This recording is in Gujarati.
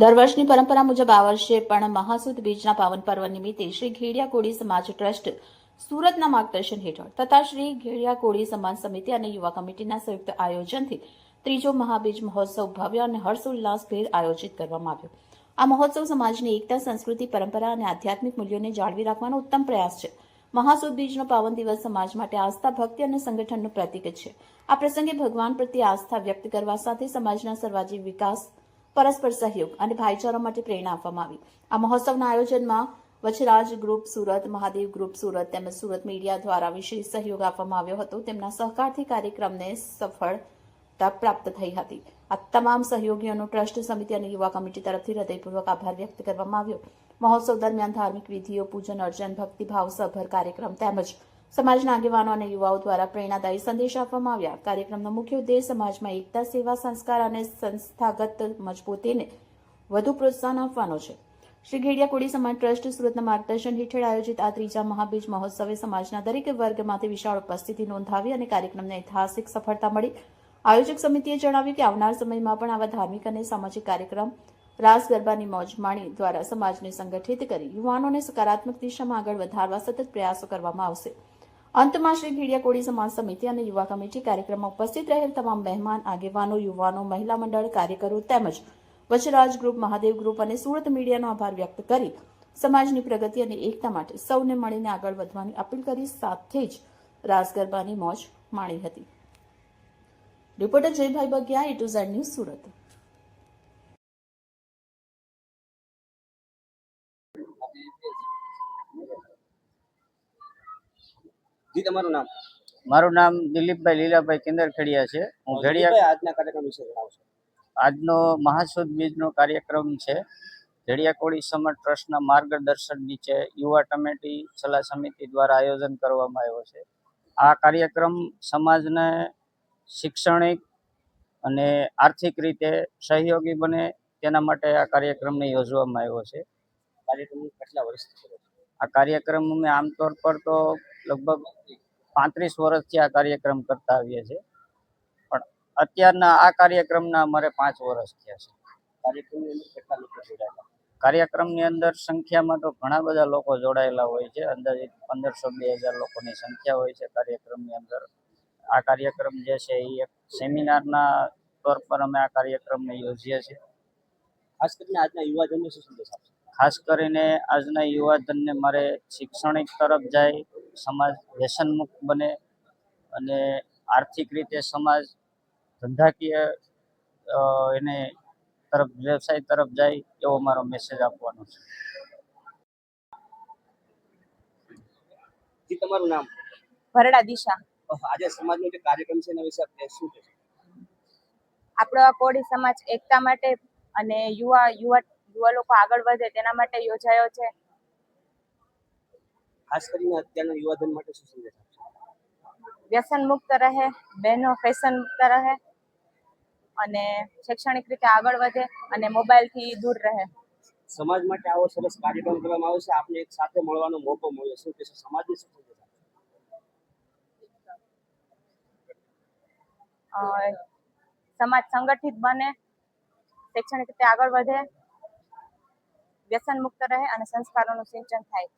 દર વર્ષની પરંપરા મુજબ આ વર્ષે પણ મહાસુદ બીજના પાવન પર્વ નિમિત્તે શ્રી ઘેડિયા કોળી સમાજ ટ્રસ્ટ સુરતના માર્ગદર્શન હેઠળ તથા શ્રી ઘેડિયા કોળી સમાજ સમિતિ અને યુવા કમિટીના સંયુક્ત આયોજનથી ત્રીજો મહાબીજ મહોત્સવ ભવ્ય અને હર્ષોલ્લાસભેર આયોજિત કરવામાં આવ્યો। આ મહોત્સવ સમાજની એકતા, સંસ્કૃતિ, પરંપરા અને આધ્યાત્મિક મૂલ્યોને જાળવી રાખવાનો ઉત્તમ પ્રયાસ છે। મહાસુદ બીજનો પાવન દિવસ સમાજ માટે આસ્થા, ભક્તિ અને સંગઠનનું પ્રતીક છે। આ પ્રસંગે ભગવાન પ્રત્યે આસ્થા વ્યક્ત કરવા સાથે સમાજના સર્વાંગી વિકાસ, પરસ્પર સહયોગ અને ભાઈચારા માટે પ્રેરણા આપવામાં આવી। આ મહોત્સવના આયોજનમાં વચરાજ ગ્રુપ સુરત, મહાદેવ ગ્રુપ સુરત તેમજ સુરત મીડિયા દ્વારા વિશેષ સહયોગ આપવામાં આવ્યો હતો। તેમના સહકારથી કાર્યક્રમને સફળતા પ્રાપ્ત થઈ હતી। આ તમામ સહયોગીઓનો ટ્રસ્ટ સમિતિ અને યુવા કમિટી તરફથી હૃદયપૂર્વક આભાર વ્યક્ત કરવામાં આવ્યો। મહોત્સવ દરમિયાન ધાર્મિક વિધિઓ, પૂજન અર્ચન, ભક્તિભાવસભર કાર્યક્રમ તેમજ સમાજના આગેવાનો અને યુવાઓ દ્વારા પ્રેરણાદાયી સંદેશ આપવામાં આવ્યા। કાર્યક્રમનો મુખ્ય ઉદ્દેશ સમાજમાં એકતા, સેવા, સંસ્કાર અને સંસ્થાગત મજબૂતીને વધુ પ્રોત્સાહન આપવાનો છે। શ્રી ઘેડિયા કોળી સમાજ ટ્રસ્ટ સુરતના માર્ગદર્શન હેઠળ આયોજિત આ ત્રીજા મહાબીજ મહોત્સવે સમાજના દરેક વર્ગમાંથી વિશાળ ઉપસ્થિતિ નોંધાવી અને કાર્યક્રમને ઐતિહાસિક સફળતા મળી। આયોજક સમિતિએ જણાવ્યું કે આવનાર સમયમાં પણ આવા ધાર્મિક અને સામાજિક કાર્યક્રમ, રાસ ગરબાની મોજ માણી દ્વારા સમાજને સંગઠિત કરી યુવાનોને સકારાત્મક દિશામાં આગળ વધારવા સતત પ્રયાસો કરવામાં આવશે। અંતમાં શ્રી ઘેડિયા કોળી સમાજ સમિતિ અને યુવા કમિટી કાર્યક્રમમાં ઉપસ્થિત રહેલ તમામ મહેમાન, આગેવાનો, યુવાનો, મહિલા મંડળ, કાર્યકરો તેમજ વચરાજ ગ્રુપ, મહાદેવ ગ્રુપ અને સુરત મીડિયાનો આભાર વ્યક્ત કરી સમાજની પ્રગતિ અને એકતા માટે સૌને મળીને આગળ વધવાની અપીલ કરી સાથે જ રાસ ગરબાની મોજ માણી હતી। Reporter Jaybhai Bagiya, A to Z news, Surat. જી, તમારું નામ? મારું નામ દિલીપભાઈ લીલાભાઈ કેન્દ્રખેડિયા છે। હું ઘેડિયા આજના કાર્યક્રમ વિશે જણાવશો? આજનો મહાસુદ બીજનો કાર્યક્રમ છે। ઘેડિયા કોળી સમાજ ટ્રસ્ટના માર્ગદર્શન નીચે યુવા કમિટી સલાહ સમિતિ દ્વારા આયોજન કરવામાં આવ્યો છે। આ કાર્યક્રમ સમાજને શૈક્ષણિક અને આર્થિક રીતે સહયોગી બને તેના માટે આ કાર્યક્રમને યોજવામાં આવ્યો છે। કાર્યક્રમ કેટલા વર્ષથી કરો છો? આ કાર્યક્રમ અમે આમતોર પર તો લગભગ 35 વર્ષથી આ કાર્યક્રમ કરતા આવીએ છીએ, પણ અત્યારના આ કાર્યક્રમના અમારે 5 વર્ષ થયા છે। કાર્યક્રમની અંદર કેટલા લોકો જોડાયેલા? કાર્યક્રમની અંદર સંખ્યામાં તો ઘણા બધા લોકો જોડાયેલા હોય છે। અંદાજિત 1500-2000 લોકોની સંખ્યા હોય છે કાર્યક્રમની અંદર। આ કાર્યક્રમ જે છે એ એક સેમિનારના તौर પર અમે આ કાર્યક્રમને યોજીએ છીએ। ખાસ કરીને આજના યુવાધનને શું સંદેશ આપશો? ખાસ કરીને આજના યુવાધનને મારે શૈક્ષણિક તરફ જાય, સમાજ વ્યસનમુક્ત બને અને આર્થિક રીતે સમાજ ધંધાકીય એને તરફ, વ્યવસાય તરફ જાય એવો મારો મેસેજ આપવાનો છે। જી, તમારું નામ? ભરડા દિશા। આજે સમાજનો જે કાર્યક્રમ છે એના વિશે આપણે શું કહેશો? આપણો આ કોળી સમાજ એકતા માટે અને યુવા લોકો આગળ વધે તેના માટે યોજાયો છે। ખાસ કરીને અત્યારના યુવાધન માટે શું સંદેશ આપશો? વ્યસન મુક્ત રહે, બહેનો ફેશન મુક્ત રહે અને શૈક્ષણિક રીતે આગળ વધે અને મોબાઈલથી દૂર રહે। સમાજ માટે આવો સરસ કાર્યક્રમ કરવામાં આવે છે, આપને એક સાથે મળવાનો મોકો મળ્યો, શું કહેશો? સમાજને શું સંદેશ આપશો? સમાજ સંગઠિત બને, શૈક્ષણિક રીતે આગળ વધે, વ્યસન મુક્ત રહે અને સંસ્કારોનું સિંચન થાય।